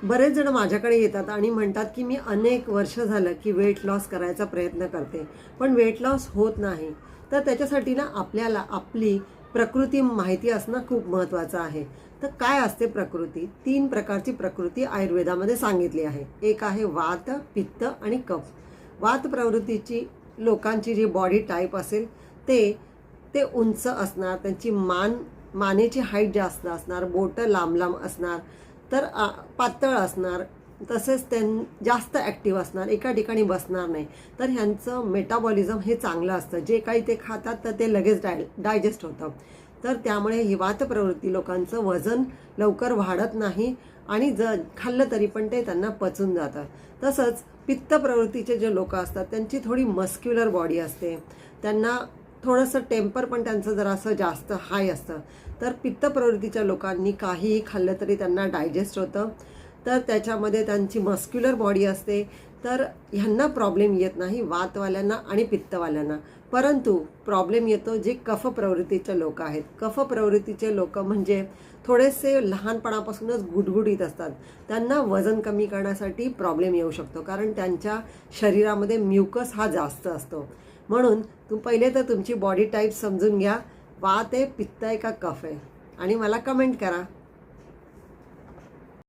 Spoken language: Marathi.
बरेच जण माझ्याकडे येतात आणि म्हणतात की मी अनेक वर्ष झालं की वेट लॉस करायचा प्रयत्न करते, पण वेट लॉस होत नाही. तर त्याच्यासाठी ना आपल्याला आपली प्रकृती माहिती असणं खूप महत्त्वाचं आहे. तर काय असते प्रकृती? 3 प्रकारची प्रकृती आयुर्वेदामध्ये सांगितली आहे. एक आहे वात, पित्त आणि कफ. वात प्रवृत्तीची लोकांची जी बॉडी टाईप असेल ते ते उंच असणार, त्यांची मानेची हाईट जास्त असणार, बोटं लांब लांब असणार, तर पातळ असणार, तसेच जास्त ॲक्टिव्ह असणार, एका ठिकाणी बसणार नाही. तर ह्यांचं मेटाबॉलिझम हे चांगलं असतं, जे काही ते खातात तर ते लगेच डायजेस्ट होतं. तर त्यामुळे ही वातप्रवृत्ती लोकांचं वजन लवकर वाढत नाही आणि खाल्लं तरी पण ते त्यांना पचून जातं. तसंच पित्त प्रवृत्तीचे जे लोक असतात त्यांची थोडी मस्क्युलर बॉडी असते, त्यांना थोडंसं टेम्पर पण त्यांचं जरासं जास्त हाय असतं. तर पित्त प्रवृत्तीच्या लोकांनी काहीही खाल्लं तरी त्यांना डायजेस्ट होतं. तर त्याच्यामध्ये त्यांची मस्क्युलर बॉडी असते, तर ह्यांना प्रॉब्लेम येत नाही, वातवाल्यांना आणि पित्तवाल्यांना. परंतु प्रॉब्लेम येतो जे कफ प्रवृत्तीचे लोक आहेत. कफ प्रवृत्तीचे लोक म्हणजे थोडेसे लहानपणापासूनच गुडगुडीत असतात. त्यांना वजन कमी करण्यासाठी प्रॉब्लेम येऊ शकतो, कारण त्यांच्या शरीरामध्ये म्युकस हा जास्त असतो. म्हणून पहिले तर तुमची बॉडी टाईप समजून घ्या. वात आहे, पित्त आहे का कफ आहे, आणि मला कमेंट करा.